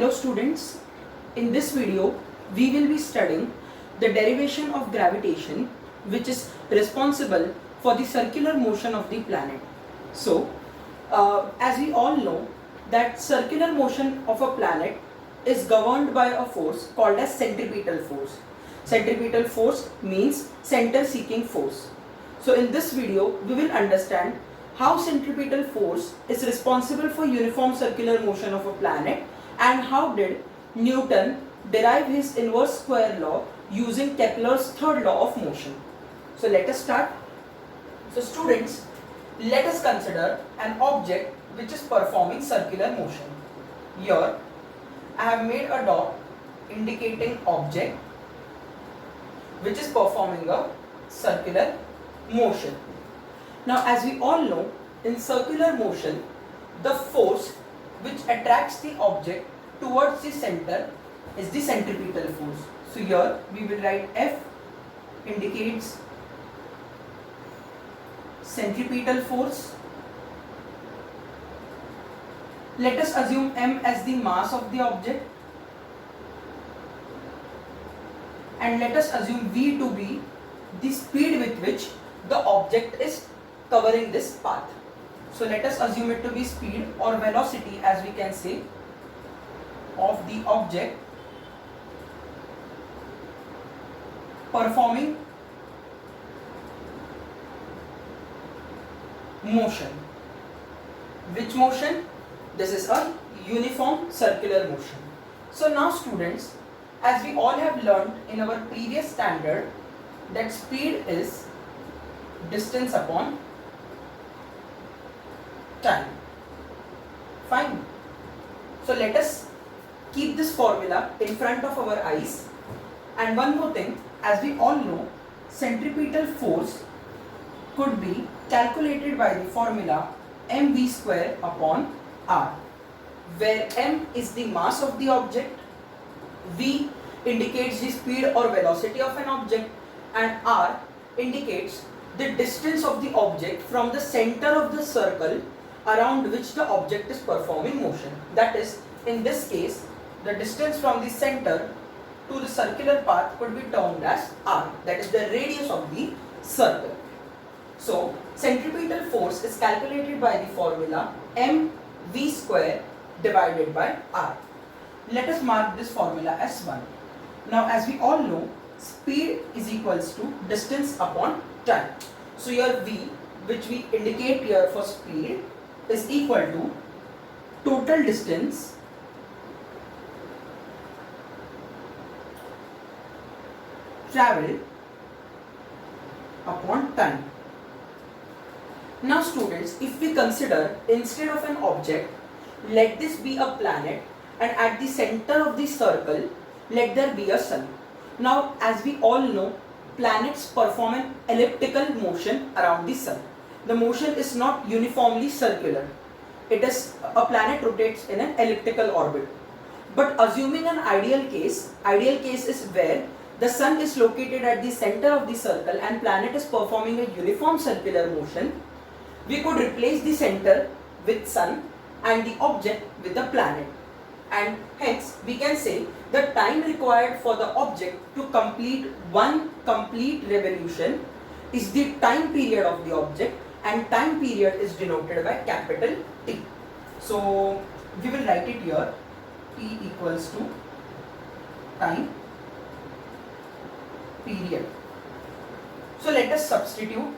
Hello students, in this video we will be studying the derivation of gravitation, which is responsible for the circular motion of the planet. So as we all know that circular motion of a planet is governed by a force called as centripetal force. Centripetal force means center seeking force. So in this video we will understand how centripetal force is responsible for uniform circular motion of a planet and how did Newton derive his inverse square law using Kepler's third law of motion. So let us start. So students, let us consider an object which is performing circular motion. Here I have made a dot indicating object which is performing a circular motion. Now as we all know, in circular motion the force which attracts the object towards the center is the centripetal force. So here we will write F indicates centripetal force. Let us assume m as the mass of the object and let us assume v to be the speed with which the object is covering this path. So let us assume it to be speed or velocity, as we can say, of the object performing motion. Which motion? This is a uniform circular motion. So now students, as we all have learned in our previous standard, that speed is distance upon time. Fine. So let us keep this formula in front of our eyes. And one more thing, as we all know, centripetal force could be calculated by the formula mv square upon r, where m is the mass of the object, v indicates the speed or velocity of an object, and r indicates the distance of the object from the center of the circle around which the object is performing motion. That is, in this case, the distance from the center to the circular path could be termed as r, that is the radius of the circle. So centripetal force is calculated by the formula mv square divided by r. Let us mark this formula as 1. Now as we all know, speed is equals to distance upon time. So your v, which we indicate here for speed, is equal to total distance traveled upon time. Now students, if we consider instead of an object, let this be a planet, and at the center of the circle let there be a sun. Now as we all know, planets perform an elliptical motion around the sun. The motion is not uniformly circular. It is, a planet rotates in an elliptical orbit. But assuming an ideal case is where the sun is located at the center of the circle and planet is performing a uniform circular motion, we could replace the center with sun and the object with the planet. And hence we can say the time required for the object to complete one complete revolution is the time period of the object, and time period is denoted by capital T. So we will write it here, T equals to time period. So let us substitute.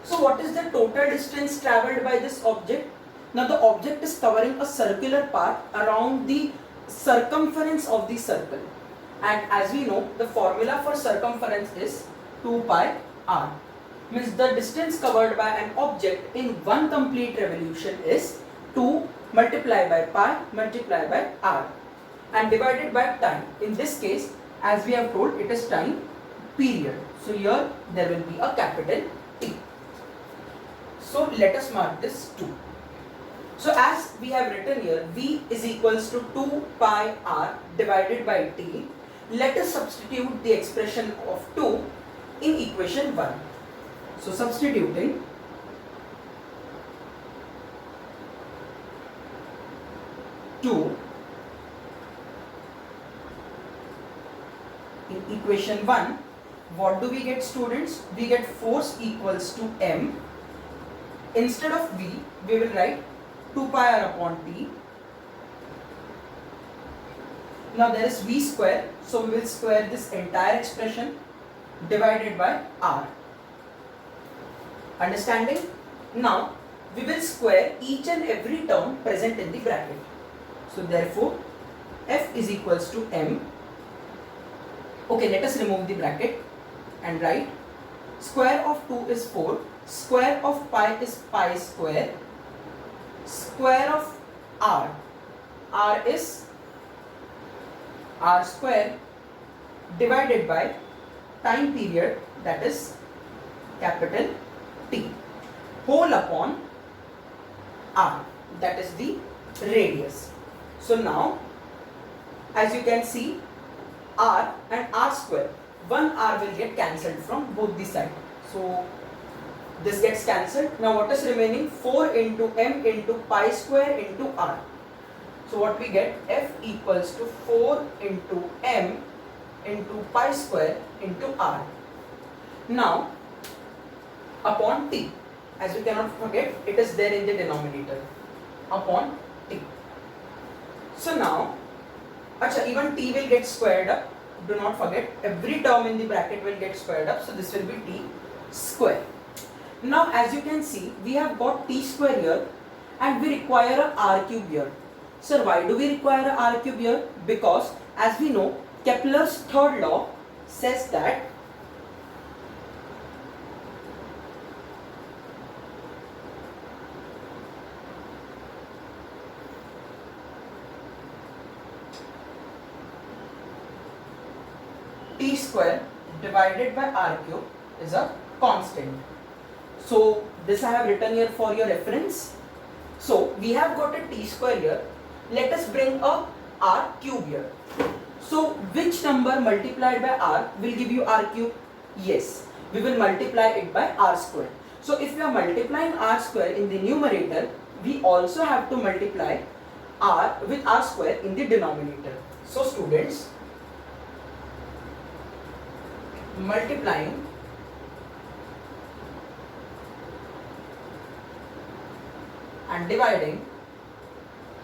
So what is the total distance travelled by this object? Now the object is covering a circular path around the circumference of the circle, and as we know, the formula for circumference is 2 pi r. Means the distance covered by an object in one complete revolution is 2 multiplied by pi multiplied by r and divided by time. In this case, as we have told, it is time period. So here there will be a capital T. So let us mark this 2. So as we have written here, v is equals to 2 pi r divided by t. Let us substitute the expression of 2 in equation 1. So substituting 2 equation 1, what do we get, students? We get force equals to m. Instead of v, we will write 2 pi r upon t. Now there is v square, so we will square this entire expression divided by r. Understanding? Now we will square each and every term present in the bracket. So therefore f is equals to m. Okay, let us remove the bracket and write square of 2 is 4, square of pi is pi square, square of r is r square divided by time period, that is capital T, whole upon r, that is the radius. So now as you can see, r and r square, one r will get cancelled from both the sides. So this gets cancelled. Now what is remaining? 4 into m into pi square into r. So what we get? F equals to 4 into m into pi square into r. Now upon t, as you cannot forget, it is there in the denominator, upon t. So now even t will get squared up. Do not forget, every term in the bracket will get squared up. So this will be t square. Now as you can see, we have got t square here and we require a r cube here. Sir, why do we require a r cube here? Because as we know, Kepler's third law says that t square divided by r cube is a constant. So this I have written here for your reference. So we have got a t square here. Let us bring a r cube here. So which number multiplied by r will give you r cube? Yes, we will multiply it by r square. So if we are multiplying r square in the numerator, we also have to multiply r with r square in the denominator. So students, multiplying and dividing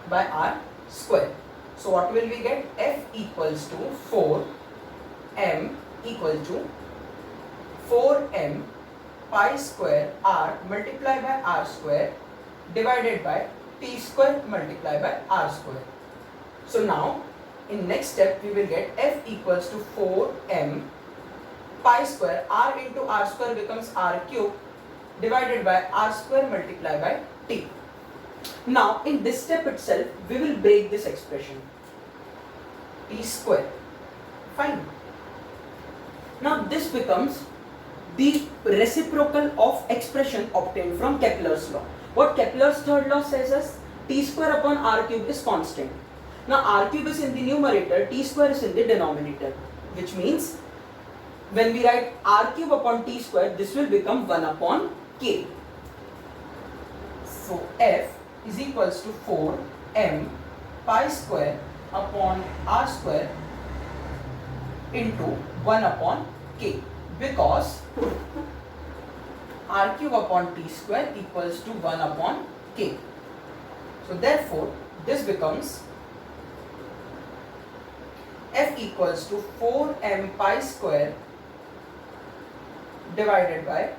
by r square. So what will we get? F equals to 4m equal to 4m pi square r multiplied by r square divided by t square multiplied by r square. So now in next step we will get F equals to 4m pi square r into r square becomes r cube divided by r square multiplied by t. Now in this step itself we will break this expression, t square. Fine. Now this becomes the reciprocal of expression obtained from Kepler's law. What Kepler's third law says is t square upon r cube is constant. Now r cube is in the numerator, t square is in the denominator, which means when we write r cube upon t square, this will become 1 upon k. So F is equals to 4m pi square upon r square into 1 upon k, because r cube upon t square equals to 1 upon k. So therefore this becomes F equals to 4m pi square divided by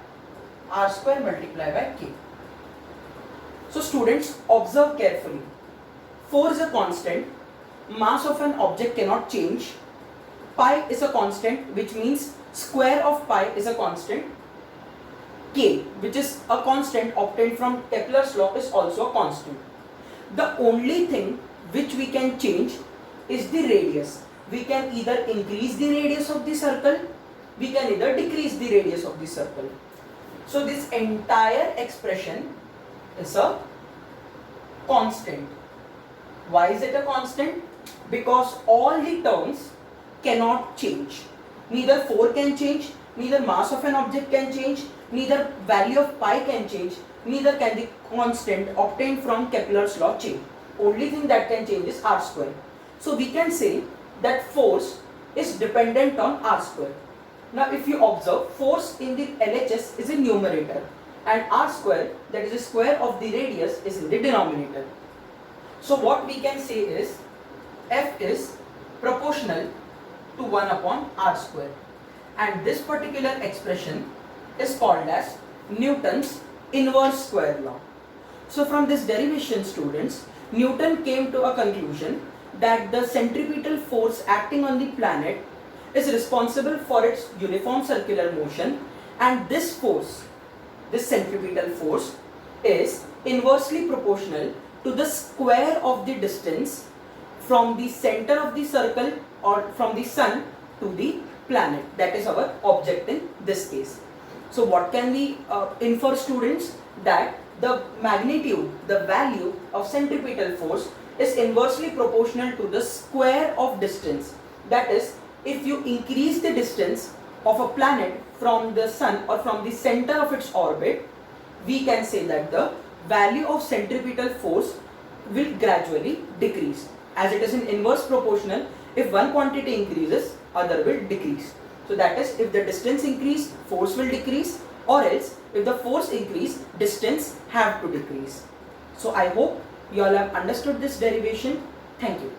r square multiplied by k. So students, observe carefully. 4 is a constant, mass of an object cannot change, pi is a constant, which means square of pi is a constant, k, which is a constant obtained from Kepler's law, is also a constant. The only thing which we can change is the radius. We can either increase the radius of the circle, we can either decrease the radius of the circle. So this entire expression is a constant. Why is it a constant? Because all the terms cannot change. Neither 4 can change, neither mass of an object can change, neither value of pi can change, neither can the constant obtained from Kepler's law change. Only thing that can change is r square. So we can say that force is dependent on r square. Now if you observe, force in the LHS is in numerator and r square, that is the square of the radius, is in the denominator. So what we can say is F is proportional to 1 upon r square, and this particular expression is called as Newton's inverse square law. So from this derivation, students, Newton came to a conclusion that the centripetal force acting on the planet is responsible for its uniform circular motion, and this force, this centripetal force, is inversely proportional to the square of the distance from the center of the circle or from the sun to the planet, that is our object in this case. So what can we infer, students? That the magnitude, the value of centripetal force is inversely proportional to the square of distance. That is, if you increase the distance of a planet from the sun or from the center of its orbit, we can say that the value of centripetal force will gradually decrease. As it is in inverse proportional, if one quantity increases, other will decrease. So that is, if the distance increase, force will decrease, or else if the force increase, distance have to decrease. So I hope you all have understood this derivation. Thank you.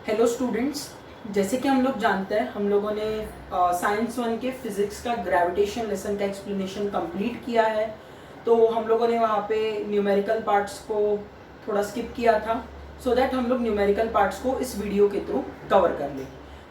Hello students, जैसे कि हम लोग जानते हैं, हम लोगों ने science 1 के फिजिक्स का ग्रेविटेशन लेसन का एक्सप्लेनेशन कंप्लीट किया है. तो हम लोगों ने वहाँ पे न्यूमेरिकल पार्ट्स को थोड़ा स्किप किया था, सो दैट हम लोग न्यूमेरिकल पार्ट्स को इस वीडियो के थ्रू कवर कर लें.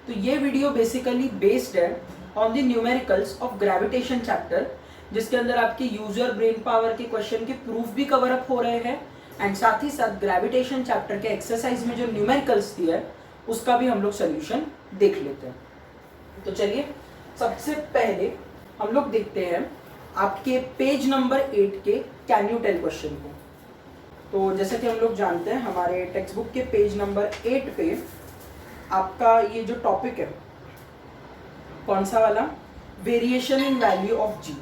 तो ये वीडियो बेसिकली बेस्ड है on the numericals of gravitation chapter, जिसके अंदर आपके यूजर ब्रेन पावर के क्वेश्चन के प्रूफ भी कवर अप हो रहे हैं, एंड साथ ही साथ ग्रेविटेशन चैप्टर के एक्सरसाइज में जो न्यूमेरिकल्स दिया है उसका भी हम लोग सोल्यूशन देख लेते हैं. तो चलिए, सबसे पहले हम लोग देखते हैं आपके पेज नंबर 8 के कैन यू टेल क्वेश्चन को. तो जैसे कि हम लोग जानते हैं, हमारे टेक्स्ट बुक के पेज नंबर 8 पे आपका ये जो टॉपिक है, कौन सा वाला, वेरिएशन इन वैल्यू ऑफ जी,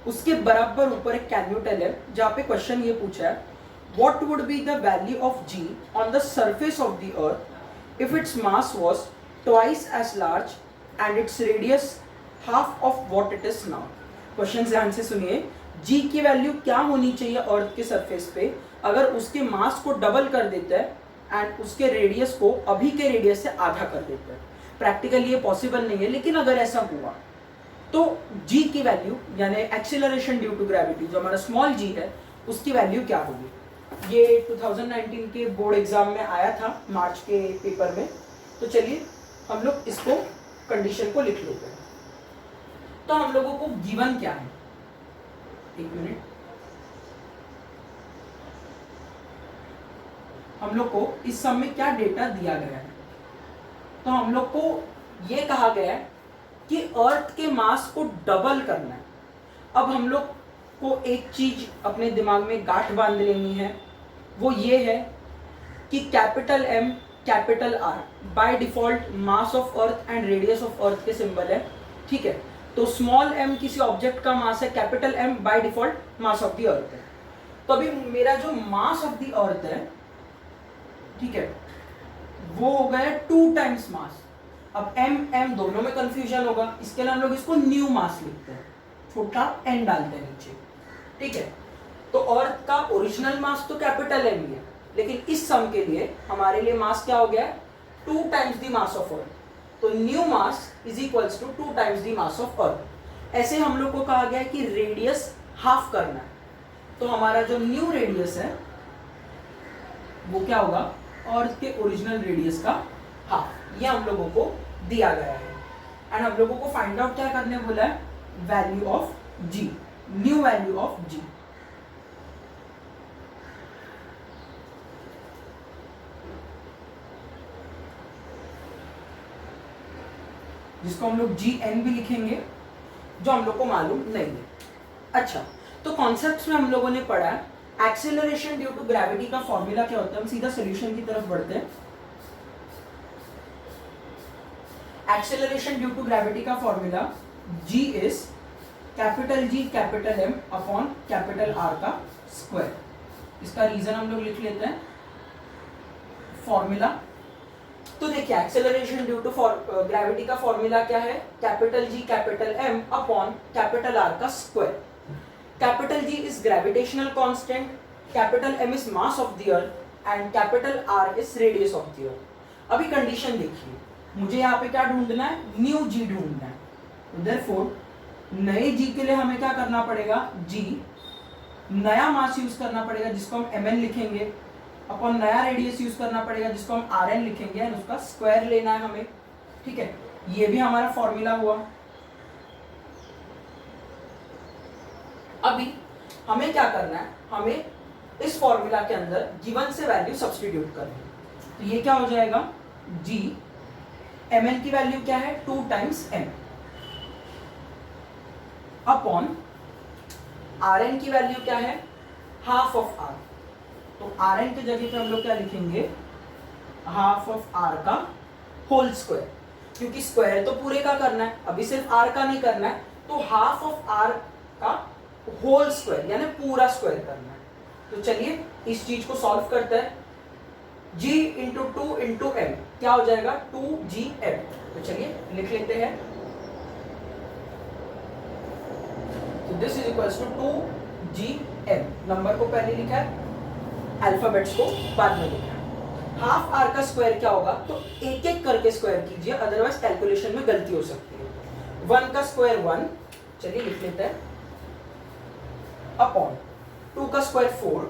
उसके बराबर ऊपर एक कैन यू टेल है, जहाँ पे क्वेश्चन ये पूछा है, what would be the value of g on the surface of the earth if its mass was twice as large and its radius half of what it is now. Question ध्यान से सुनिए. g की value क्या होनी चाहिए अर्थ के surface पे अगर उसके मास को डबल कर देता है एंड उसके रेडियस को अभी के रेडियस से आधा कर देता है. प्रैक्टिकली ये पॉसिबल नहीं है, लेकिन अगर ऐसा हुआ तो g की वैल्यू यानी एक्सीलरेशन ड्यू टू ग्रेविटी, जो हमारा स्मॉल g है, उसकी वैल्यू क्या होगी. ये 2019 के बोर्ड एग्जाम में आया था, मार्च के पेपर में. तो चलिए हम लोग इसको कंडीशन को लिख लेते हैं. तो हम लोगों को गिवन क्या है, एक मिनट, हम लोग को इस सम में क्या डेटा दिया गया है. तो हम लोग को ये कहा गया है कि अर्थ के मास को डबल करना है. अब हम लोग को एक चीज अपने दिमाग में गांठ बांध लेनी है, वो ये है कि capital M capital R by default mass of earth and radius of earth के सिंबल है. ठीक है, तो स्मॉल m किसी ऑब्जेक्ट का मास है, capital M by default mass of the अर्थ है. तो अभी मेरा जो मास ऑफ द अर्थ है, ठीक है, वो हो गया 2 टाइम्स मास. अब m दोनों में कंफ्यूजन होगा, इसके लिए हम लोग इसको न्यू मास लिखते हैं, छोटा n डालते हैं नीचे. ठीक है, तो अर्थ का ओरिजिनल मास तो कैपिटल M है, लेकिन इस सम के लिए हमारे लिए मास क्या हो गया, 2 times the mass of earth. तो new mass is equals to 2 times the mass of earth. ऐसे हम लोग को कहा गया है कि रेडियस हाफ करना है. तो हमारा जो न्यू रेडियस है वो क्या होगा, अर्थ के ओरिजिनल रेडियस का हाफ. ये हम लोगों को दिया गया है, एंड हम लोगों को फाइंड आउट क्या करने बोला है, value of g, new value of g. जिसको हम लोग GN भी लिखेंगे, जो हम लोग को मालूम नहीं है. अच्छा, तो कॉन्सेप्ट्स में हम लोगों ने पढ़ा है एक्सेलरेशन ड्यू टू ग्रेविटी का फॉर्मूला क्या होता है. हम सीधा सॉल्यूशन की तरफ बढ़ते हैं. एक्सेलरेशन ड्यू टू ग्रेविटी का formula G is capital G capital M upon capital R का स्क्वायर। इसका रीजन हम लोग लिख लेते हैं, फॉर्मूला। तो देखिए एक्सेलरेशन ड्यू टू ग्रेविटी का फॉर्मूला क्या है, capital G capital M upon capital R का square. Capital G is gravitational constant, capital M is mass of the earth and capital R is radius of the earth. अभी condition देखिए, मुझे यहाँ पे क्या ढूंढना है, न्यू जी ढूंढना है। देयरफॉर नए जी के लिए हमें क्या करना पड़ेगा, जी नया मास यूज करना पड़ेगा जिसको हम mn लिखेंगे, अपॉन नया रेडियस यूज करना पड़ेगा जिसको हम rn लिखेंगे एंड उसका स्क्वायर लेना है हमें। ठीक है, ये भी हमारा फॉर्मूला हुआ। अभी हमें क्या करना है, हमें इस फॉर्मूला के अंदर गिवन से वैल्यू सब्स्टिट्यूट करनी है। तो ये क्या हो जाएगा, जी mn की वैल्यू क्या है 2 टाइम्स m अपॉन Rn की वैल्यू क्या है हाफ ऑफ r। तो Rn की जगह पे हम लोग क्या लिखेंगे, हाफ ऑफ r का होल स्क्वायर, क्योंकि स्क्वायर तो पूरे का करना है, अभी सिर्फ r का नहीं करना है, तो हाफ ऑफ r का होल स्क्वायर यानी पूरा स्क्वायर करना है। तो चलिए इस चीज को सॉल्व करते हैं। g इंटू 2 इंटू m क्या हो जाएगा 2gm। तो चलिए लिख लेते हैं, तो this is equals to 2gm। Number को पहले लिखा है, अल्फाबेट्स को बाद में लिखा है। हाफ आर का स्क्वायर क्या होगा, तो एक एक करके स्क्वायर कीजिए, अदरवाइज कैलकुलेशन में गलती हो सकती है। 1 का स्क्वायर 1, चलिए लिख लेते हैं, अपॉन 2 का स्क्वायर 4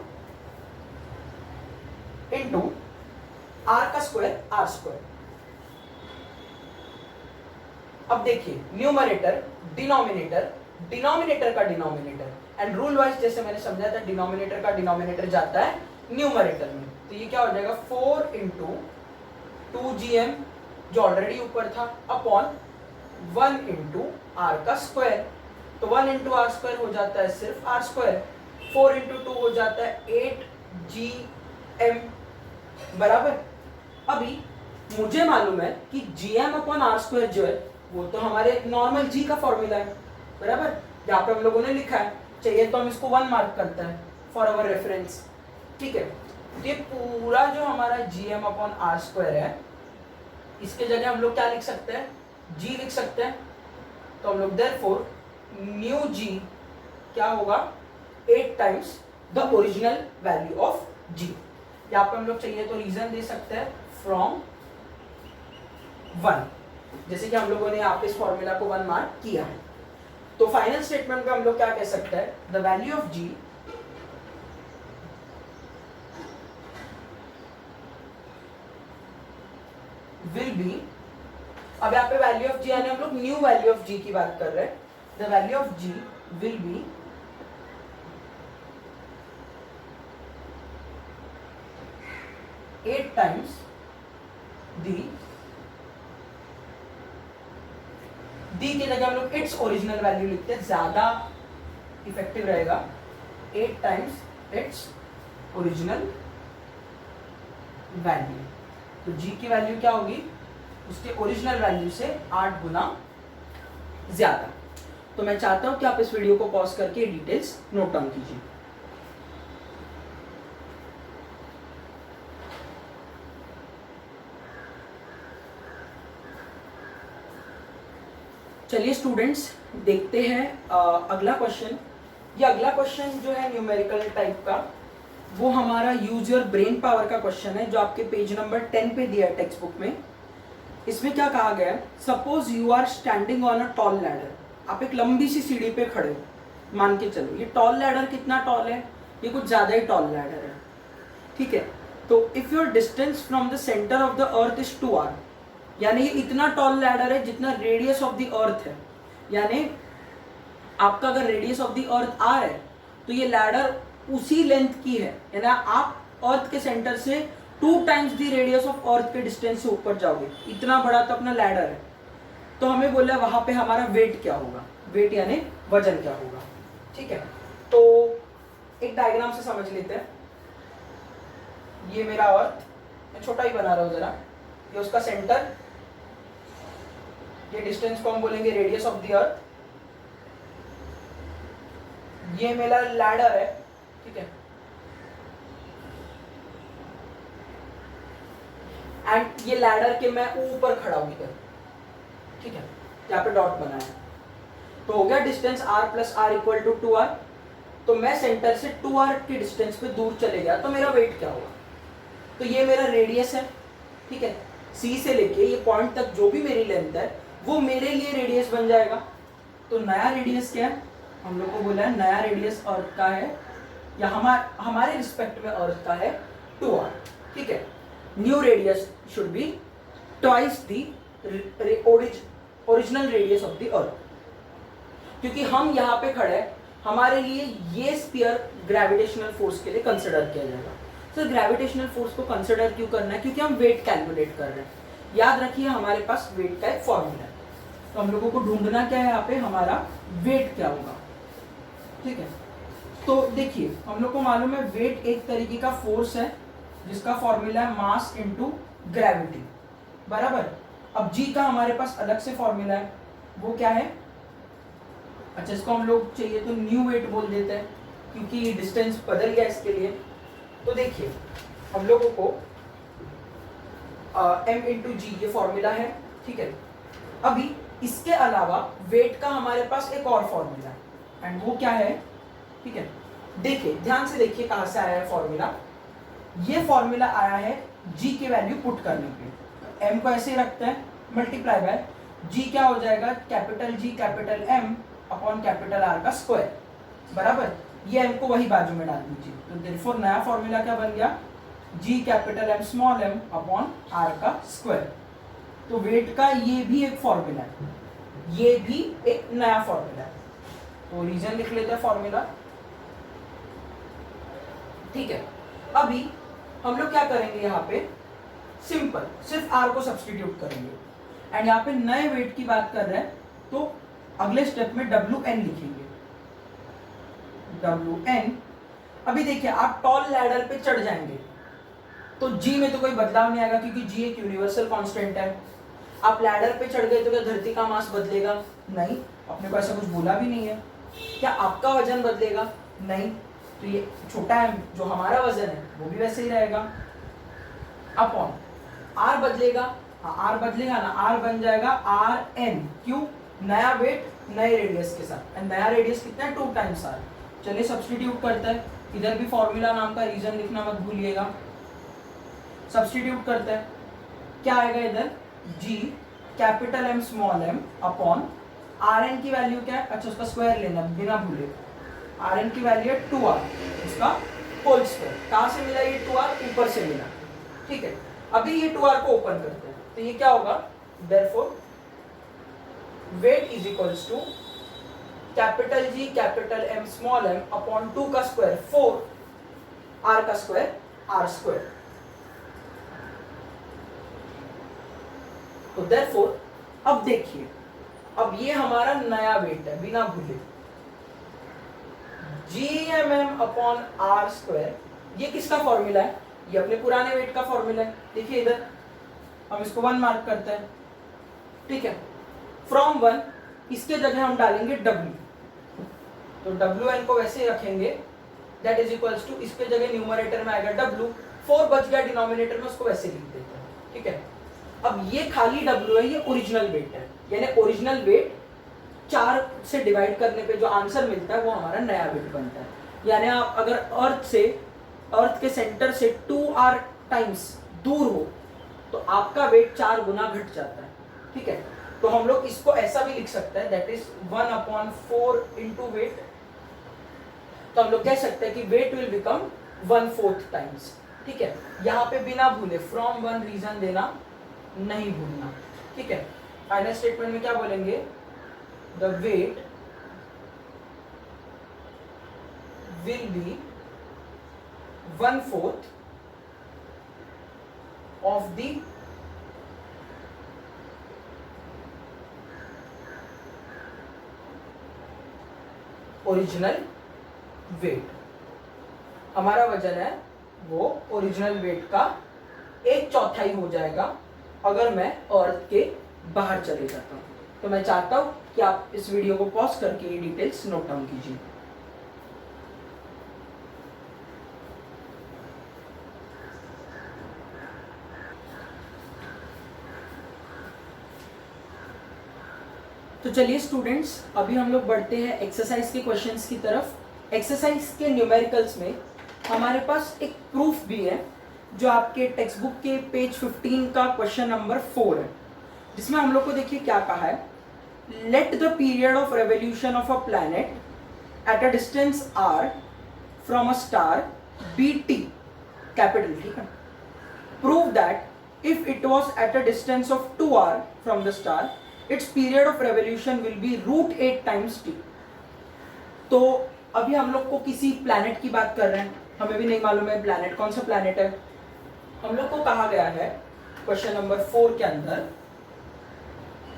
इंटू आर का स्क्वायर आर स्क्वायर। अब देखिए न्यूमरेटर डिनोमिनेटर, डिनोमिनेटर का डिनोमिनेटर, एंड रूल वाइज जैसे मैंने समझा था डिनोमिनेटर का डिनोमिनेटर जाता है न्यूमरेटर में। तो ये क्या हो जाएगा 4 इंटू 2gm जो ऑलरेडी ऊपर था अपॉन 1 इंटू आर का स्क्वायर। तो 1 इंटू आर स्क्वायर हो जाता है सिर्फ आर स्क्वायर, 4 इंटू 2 हो जाता है 8gm बराबर। अभी मुझे मालूम है कि gm अपॉन आर स्क्वायर जो है वो तो हमारे नॉर्मल g का फॉर्मूला है बराबर, यहाँ पे हम लोगों ने लिखा है, चाहिए तो हम इसको 1 मार्क करते हैं फॉर अवर रेफरेंस। ठीक है, तो ये पूरा जो हमारा gm अपॉन आर स्क्वायर है, इसके जगह हम लोग क्या लिख सकते हैं, g लिख सकते हैं। तो हम लोग देयरफॉर न्यू g क्या होगा 8 times the original value of g। यहाँ पे हम लोग चाहिए तो रीजन दे सकते हैं फ्रॉम 1, जैसे कि हम लोगों ने यहाँ पे इस फॉर्मूला को 1 मार्क किया है। तो फाइनल स्टेटमेंट में हम लोग क्या कह सकते हैं, the value of g will be, अब यहाँ पे वैल्यू ऑफ g यानी हम लोग न्यू वैल्यू ऑफ g की बात कर रहे हैं, the value of g will be 8 times the की जगह हम लोग इट्स ओरिजिनल वैल्यू लिखते हैं, ज्यादा इफेक्टिव रहेगा। 8 टाइम्स इट्स ओरिजिनल वैल्यू। तो g की वैल्यू क्या होगी, उसके ओरिजिनल वैल्यू से 8 गुना ज्यादा। तो मैं चाहता हूं कि आप इस वीडियो को पॉज करके डिटेल्स नोट डाउन कीजिए। चलिए स्टूडेंट्स देखते हैं अगला क्वेश्चन। ये अगला क्वेश्चन जो है न्यूमेरिकल टाइप का, वो हमारा यूज योर ब्रेन पावर का क्वेश्चन है, जो आपके पेज नंबर 10 पे दिया है टेक्स्ट बुक में। इसमें क्या कहा गया है, suppose you are standing on a tall ladder. आप एक लंबी सी सीढ़ी पे खड़े हो, मान के चलो। ये टॉल लैडर कितना टॉल है, ये कुछ ज्यादा ही टॉल लैडर है। ठीक है, तो if your distance from the centre of the earth is 2r, यानी ये इतना टॉल लैडर है जितना रेडियस ऑफ द अर्थ है। यानी आपका अगर radius of the earth r है तो ये लैडर उसी लेंथ की है, यानी आप अर्थ के सेंटर से 2 times the radius of earth के डिस्टेंस से ऊपर जाओगे। इतना बड़ा तो अपना लैडर है। तो हमें बोला वहां पे हमारा वेट क्या होगा, वेट यानी वजन क्या होगा। ठीक है, तो एक डायग्राम से समझ लेते हैं। ये मेरा अर्थ, मैं छोटा ही बना रहा हूं जरा, ये उसका सेंटर, ये डिस्टेंस को हम बोलेंगे रेडियस ऑफ द अर्थ। ये मेरा लैडर है, ठीक है, एंड ये लैडर के मैं ऊपर खड़ा हूं इधर, ठीक है, यहाँ पे डॉट बना है। तो हो गया distance r plus r equal to 2r। तो मैं सेंटर से 2r की डिस्टेंस पे दूर चले गया तो मेरा वेट क्या होगा? तो ये मेरा रेडियस है, ठीक है, c से लेके ये पॉइंट तक जो भी मेरी लेंथ है वो मेरे लिए रेडियस बन जाएगा। तो नया रेडियस क्या है? हम लोग को बोला है नया रेडियस अर्थ का है, या हमारे रिस्पेक्ट में अर्थ का है 2r, ठीक है। New radius should be twice the original radius of the अर्थ। क्योंकि हम यहाँ पे खड़े हैं, हमारे लिए ये स्फीयर ग्रेविटेशनल फोर्स के लिए कंसिडर किया जाएगा। सर ग्रेविटेशनल फोर्स को कंसिडर क्यों करना है? क्योंकि हम वेट कैलकुलेट कर रहे हैं। याद रखिए हमारे पास वेट का एक फॉर्मूला है, तो हम लोगों को ढूंढना क्या है यहाँ पे, हमारा वेट क्या होगा, ठीक है। तो देखिए हम लोग को मालूम है वेट एक तरीके का फोर्स है जिसका फॉर्मूला है मास इनटू ग्रेविटी, बराबर। अब जी का हमारे पास अलग से फॉर्मूला है, वो क्या है? अच्छा, इसको हम लोग चाहिए तो न्यू वेट बोल देते हैं क्योंकि डिस्टेंस बदल गया इसके लिए। तो देखिए हम लोगों को m इंटू जी ये फॉर्मूला है, ठीक है। अभी इसके अलावा वेट का हमारे पास एक और फॉर्मूला है, एंड वो क्या है, ठीक है। देखिए ध्यान से देखिए कहाँ से आया है फॉर्मूला। ये फॉर्मूला आया है जी की वैल्यू पुट करने पे। m को ऐसे ही रखते हैं, मल्टीप्लाई बाय जी क्या हो जाएगा, capital G capital M upon capital R का स्क्वायर, बराबर। ये m को वही बाजू में डाल दीजिए। तो देयरफॉर नया फॉर्मूला क्या बन गया, g capital M small m upon R का स्क्वायर। तो वेट का ये भी एक फॉर्मूला है, ये भी एक नया फॉर्मूला है। तो रीजन लिख लेते हैं फॉर्मूला, ठीक है। अभी हम लोग क्या करेंगे, यहाँ पे सिंपल सिर्फ R को सब्स्टिट्यूट करेंगे, एंड यहाँ पे नए वेट की बात कर रहे हैं तो अगले स्टेप में Wn लिखेंगे, Wn। अभी देखिए आप टॉल लैडर पे चढ़ जाएंगे तो G में तो कोई बदलाव नहीं आएगा क्योंकि G एक यूनिवर्सल कांस्टेंट है। आप लैडर पे चढ़ गए तो क्या धरती का मास बदलेगा? नहीं, अपने को ऐसा कुछ बोला भी नहीं है। क्या आपका वजन बदलेगा? नहीं, तो ये छोटा है जो हमारा वजन है वो भी वैसे ही रहेगा। अपॉन R बदलेगा, हाँ R बदलेगा ना, R बन जाएगा Rn। क्यों? नया वेट नए रेडियस के साथ, एंड नया रेडियस कितना है, 2 टाइम्स R। चलिए सब्स्टिट्यूट करते हैं, इधर भी फॉर्मूला नाम का रीजन लिखना मत भूलिएगा। सब्स्टिट्यूट करते हैं, क्या आएगा इधर, G capital M small m upon Rn की वैल्यू क्या है, अच्छा उसका स्क्वायर लेना बिना भूले। Rn की वैल्यू है 2R, उसका होल स्क्वायर। कहाँ से मिला ये 2R? ऊपर से मिला, ठीक है। अभी ये 2R को ओपन करते हैं तो ये क्या होगा, therefore weight is equals to capital G capital M small m upon 2 का स्क्वायर 4, R का स्क्वायर R स्क्वायर। तो देयरफॉर अब देखिए, अब ये हमारा नया वेट है बिना भूले, Gmm अपॉन R स्क्वायर। ये किसका फॉर्मूला है? ये अपने पुराने वेट का फॉर्मूला है। देखिए इधर हम इसको 1 मार्क करते हैं, ठीक है। फ्रॉम 1 इसके जगह हम डालेंगे W, तो Wn को वैसे ही रखेंगे, दैट इज इक्वल्स टू इसके जगह न्यूमरेटर में आएगा W, 4 बच गया डिनोमिनेटर में, उसको वैसे लिख देते हैं, ठीक है। अब ये खाली W है, ये ओरिजिनल वेट है, यानी ओरिजिनल वेट 4 से डिवाइड करने पे जो आंसर मिलता है वो हमारा नया वेट बनता है। यानी आप अगर अर्थ के सेंटर से 2r टाइम्स दूर हो तो आपका वेट 4 गुना घट जाता है, ठीक है। तो हम लोग इसको ऐसा भी लिख सकते हैं, दैट इज 1/4 इंटू वेट। तो हम लोग कह सकते हैं कि वेट विल बिकम 1/4 टाइम्स, ठीक है। यहाँ पे बिना भूले फ्रॉम 1 रीजन देना नहीं भूलना, ठीक है। फाइनल स्टेटमेंट में क्या बोलेंगे, the weight will be 1/4 of the original wait. हमारा वजन है वो ओरिजिनल वेट का 1/4 हो जाएगा अगर मैं अर्थ के बाहर चले जाता हूँ। तो मैं चाहता हूँ कि आप इस वीडियो को पॉज करके ये डिटेल्स नोट डाउन कीजिए। तो चलिए स्टूडेंट्स, अभी हम लोग बढ़ते हैं एक्सरसाइज के क्वेश्चंस की तरफ। एक्सरसाइज के न्यूमेरिकल्स में हमारे पास एक प्रूफ भी है जो आपके टेक्स्ट बुक के पेज 15 का क्वेश्चन नंबर 4 है, जिसमें हम लोग को देखिए क्या कहा है। Let the period of revolution of a planet at a distance r from a star B T, capital, ठीक है। Prove that if it was at a distance of 2r from the star, its period of revolution will be √8 times t। तो अभी हम लोग को किसी planet की बात कर रहे हैं, हमें भी नहीं मालूम है प्लैनेट कौन सा प्लैनेट है। हम लोग को कहा गया है क्वेश्चन नंबर 4 के अंदर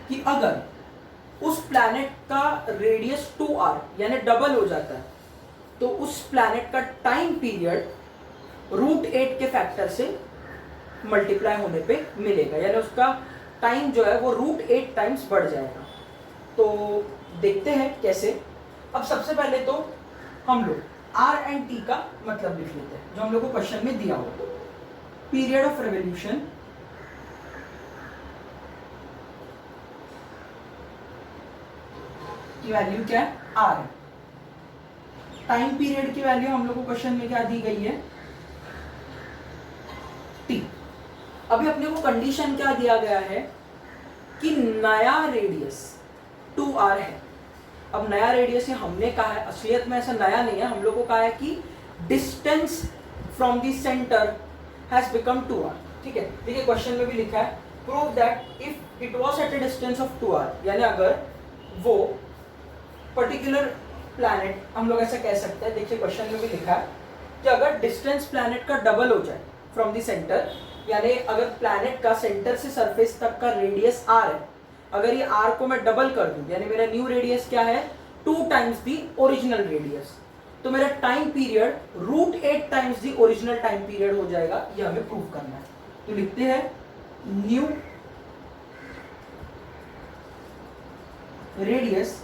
कि अगर उस प्लैनेट का रेडियस 2r यानी डबल हो जाता है, तो उस प्लैनेट का टाइम पीरियड √8 के फैक्टर से मल्टीप्लाई होने पे मिलेगा, यानी उसका टाइम जो है वो √8 टाइम्स बढ़ जाएगा। तो देखते हैं कैसे। अब सबसे पहले तो हम लोग r एंड t का मतलब लिख लेते हैं जो हम लोग को क्वेश्चन में दिया हो। पीरियड ऑफ रेवोल्यूशन की वैल्यू क्या है, r। टाइम पीरियड की वैल्यू हम लोग को क्वेश्चन में क्या दी गई है, t। अभी अपने को कंडीशन क्या दिया गया है कि नया रेडियस 2r है। अब नया रेडियस हमने कहा है, असलियत में ऐसा नया नहीं है, हम लोग को कहा है कि distance from the centre has become 2r, ठीक है। देखिए क्वेश्चन में भी लिखा है prove that if it was at a distance of 2r, यानी अगर वो पर्टिकुलर प्लैनेट, हम लोग ऐसा कह सकते हैं, देखिए क्वेश्चन में भी लिखा है कि अगर डिस्टेंस प्लैनेट का डबल हो जाए फ्रॉम द सेंटर, यानी अगर प्लैनेट का सेंटर से सरफेस तक का रेडियस r है, अगर ये r को मैं डबल कर दूं, यानी मेरा न्यू रेडियस क्या है 2 टाइम्स दी ओरिजिनल रेडियस, तो मेरा time period √8 times the original time period हो जाएगा। ये हमें प्रूव करना है। तो लिखते हैं न्यू रेडियस,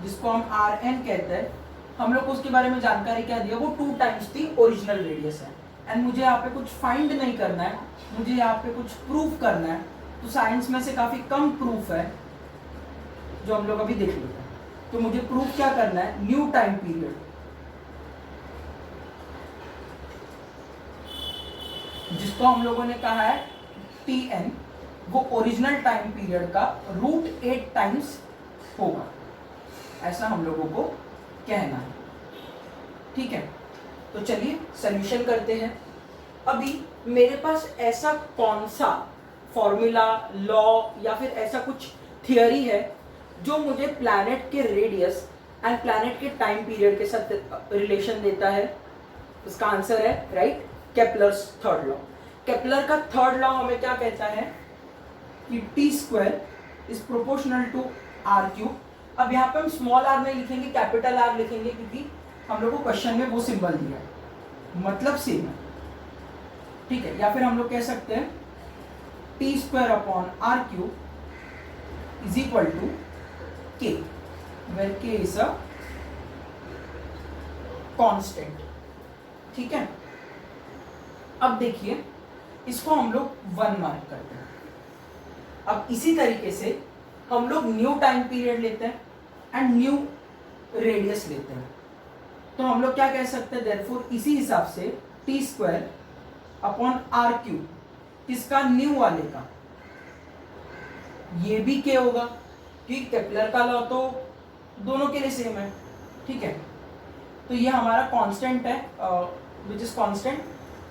जिसको हम rn कहते हैं, हम लोग को उसके बारे में जानकारी क्या दी है, वो 2 टाइम्स दी ओरिजिनल रेडियस है। एंड मुझे यहाँ पे कुछ फाइंड नहीं करना है, मुझे यहाँ पे कुछ प्रूफ करना है। तो साइंस में से काफी कम प्रूफ है जो हम लोग अभी देख लेते हैं। तो मुझे प्रूफ क्या करना है, न्यू टाइम पीरियड, जिसको हम लोगों ने कहा है Tn, वो ओरिजिनल टाइम पीरियड का √8 टाइम्स होगा, ऐसा हम लोगों को कहना है, ठीक है। तो चलिए सॉल्यूशन करते हैं। अभी मेरे पास ऐसा कौन सा फॉर्मूला, लॉ या फिर ऐसा कुछ थियरी है जो मुझे प्लैनेट के रेडियस एंड प्लैनेट के टाइम पीरियड के साथ रिलेशन देता है। उसका आंसर है right, Kepler's third law. Kepler का थर्ड लॉ हमें क्या कहता है कि t² is proportional to r³। अब यहाँ पे हम स्मॉल r नहीं लिखेंगे, कैपिटल R लिखेंगे, क्योंकि हम लोग को क्वेश्चन में वो सिंबल दिया है, मतलब सेम है, ठीक है। या फिर हम लोग कह सकते हैं t² upon r³ is equal to k, where k is a constant, ठीक है। अब देखिए इसको हम लोग 1 मार्क करते हैं। अब इसी तरीके से हम लोग न्यू टाइम पीरियड लेते हैं एंड न्यू रेडियस लेते हैं। तो हम लोग क्या कह सकते हैं, देयरफॉर इसी हिसाब से t² अपॉन r³, किसका, न्यू वाले का, ये भी k होगा, ठीक। केपलर का लॉ तो दोनों के लिए सेम है, ठीक है। तो ये हमारा कांस्टेंट है, विच इज कांस्टेंट।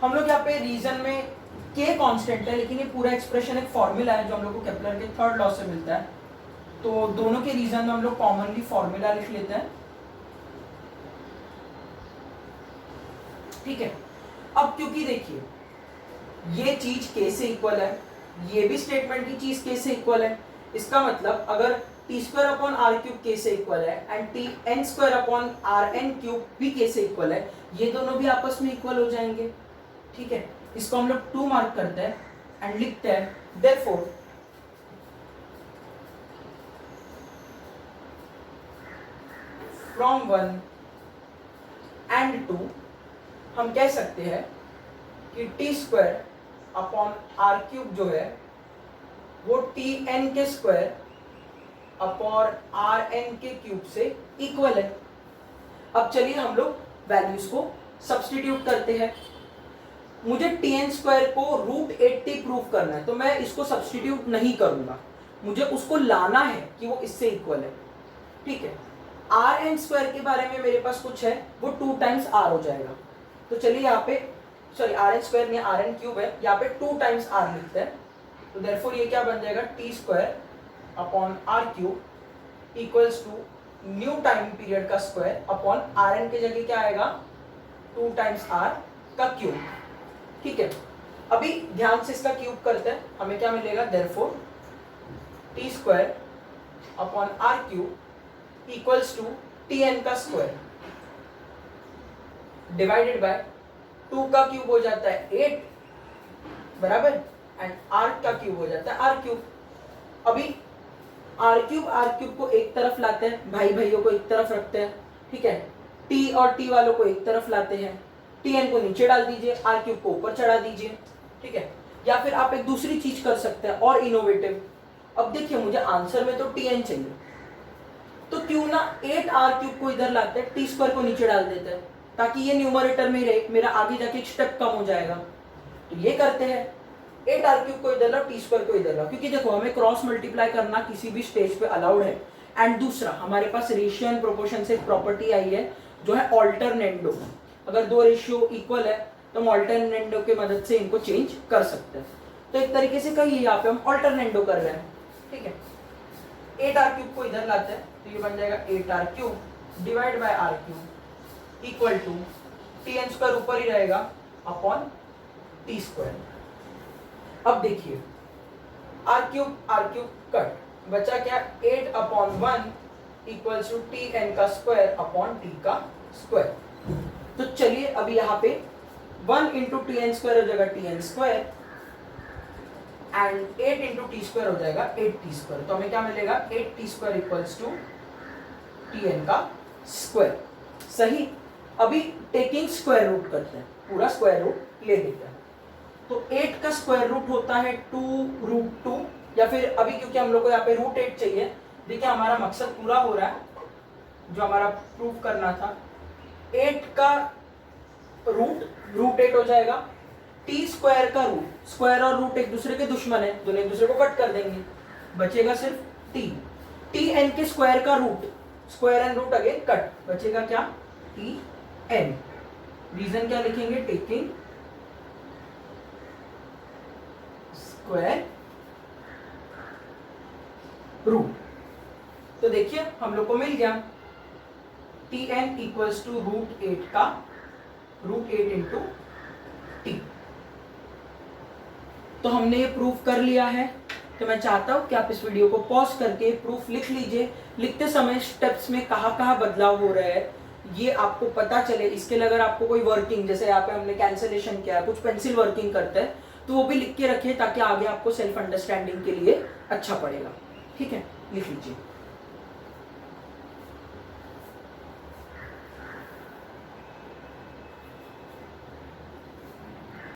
हम लोग यहाँ पे रीजन में k कांस्टेंट है, लेकिन ये पूरा एक्सप्रेशन एक फॉर्मूला है जो हम लोग को केपलर के थर्ड लॉ से मिलता है। तो दोनों के रीजन में हम लोग कॉमनली फॉर्मूला लिख लेते हैं, ठीक है। अब क्योंकि देखिए ये चीज k से इक्वल है, ये भी स्टेटमेंट की चीज k से इक्वल है, इसका मतलब अगर t² अपॉन r³ k से इक्वल है एंड tn² अपॉन rn³ भी k से इक्वल है, ये दोनों भी आपस में इक्वल हो जाएंगे, ठीक है। इसको हम लोग 2 मार्क करते हैं एंड लिखते हैं देयरफॉर फ्रॉम 1 एंड 2 हम कह सकते हैं कि t² अपॉन r³ जो है वो tn² अपॉन आर एन के क्यूब से इक्वल है। अब चलिए हम लोग वैल्यूज को सब्स्टिट्यूट करते हैं। मुझे टी स्क्वायर को √80 प्रूफ करना है, तो मैं इसको सब्स्टिट्यूट नहीं करूंगा, मुझे उसको लाना है कि वो इससे इक्वल है। ठीक है, आर एन स्क्वायर के बारे में मेरे पास कुछ है, वो 2 टाइम्स आर हो जाएगा। तो चलिए यहाँ पे सॉरी आर एन स्क्वायर नहीं आर एन क्यूब है, यहाँ पे 2 टाइम्स आर लिखते हैं। तो देयरफॉर ये क्या बन जाएगा, T square upon R cube equals to new time period का स्क्वायर अपॉन आर एन की जगह क्या आएगा, 2 टाइम्स आर का क्यूब। ठीक है, अभी ध्यान से इसका क्यूब करते हैं, हमें क्या मिलेगा, therefore T square upon R cube equals to T N का स्क्वायर डिवाइडेड बाय 2 का क्यूब हो जाता है 8 बराबर, एंड आर का क्यूब हो जाता है आर क्यूब। अभी आर क्यूब को एक तरफ लाते हैं, भाई भाइयों को एक तरफ रखते हैं। ठीक है, टी और टी वालों को एक तरफ लाते हैं, टी एन को नीचे डाल दीजिए, आर क्यूब को ऊपर चढ़ा दीजिए। ठीक है, या फिर आप एक दूसरी चीज कर सकते हैं और इनोवेटिव। अब देखिए मुझे आंसर में तो टी एन चाहिए, तो क्यों ना 8 आर क्यूब को इधर लाते हैं, टी स्क्वायर को नीचे डाल देते हैं, ताकि ये न्यूमरेटर में रहे, मेरा आगे जाके एक स्टेप कम हो जाएगा। तो ये करते हैं, 8 आर क्यूब को इधर लाओ, टी स्क्वायर को इधर लाओ, क्योंकि देखो हमें क्रॉस मल्टीप्लाई करना किसी भी स्टेज पे अलाउड है। एंड दूसरा हमारे पास रेशियो एंड प्रोपोर्शन से एक प्रॉपर्टी आई है जो है ऑल्टरनेंडो। अगर 2 रेशियो इक्वल है तो हम ऑल्टरनेंडो की मदद से इनको चेंज कर सकते हैं। तो एक तरीके से कहिए यहाँ पे हम ऑल्टरनेंडो कर रहे हैं। ठीक है, 8 आर क्यूब को इधर लाते हैं, तो ये बन जाएगा 8 R cube divide by R cube equal to T N square ऊपर ही रहेगा अपॉन टी स्क्वायर। अब देखिए आर क्यूब कट, बचा क्या, 8 upon 1 equals to T N का स्क्वायर अपॉन टी का स्क्वायर। तो चलिए अभी यहाँ पे 1 इंटू टी एन स्क्वायर हो जाएगा T N square, and 8 into T square हो जाएगा 8 टी स्क्वायर। तो हमें क्या मिलेगा, 8 T square equals to T N का स्क्वायर। सही, अभी टेकिंग स्क्वायर रूट करते हैं, पूरा स्क्वायर रूट ले लेते हैं। तो 8 का स्क्वायर रूट होता है 2√2, या फिर अभी क्योंकि हम लोग को यहाँ पे √8 चाहिए, देखिए हमारा मकसद पूरा हो रहा है जो हमारा प्रूफ करना था। 8 का √8 हो जाएगा, टी स्क्वायर का रूट, स्क्वायर और रूट एक दूसरे के दुश्मन है, दोनों एक दूसरे को कट कर देंगे, बचेगा सिर्फ टी एन के स्क्वायर का root, square and root again cut, बचेगा क्या, टी एन। रीजन क्या लिखेंगे, टेकिंग स्क्वायर रूट। तो देखिए हम लोग को मिल गया टी एन इक्वल्स टू √8 का √8 इंटू टी। तो हमने ये प्रूफ कर लिया है। तो मैं चाहता हूं कि आप इस वीडियो को पॉज करके प्रूफ लिख लीजिए, लिखते समय स्टेप्स में कहाँ बदलाव हो रहा है ये आपको पता चले। इसके लिए अगर आपको कोई वर्किंग, जैसे यहाँ पे हमने कैंसिलेशन किया, कुछ पेंसिल वर्किंग करते हैं, तो वो भी लिख के रखिए ताकि आगे आपको सेल्फ अंडरस्टैंडिंग के लिए अच्छा पड़ेगा। ठीक है, लिख लीजिए।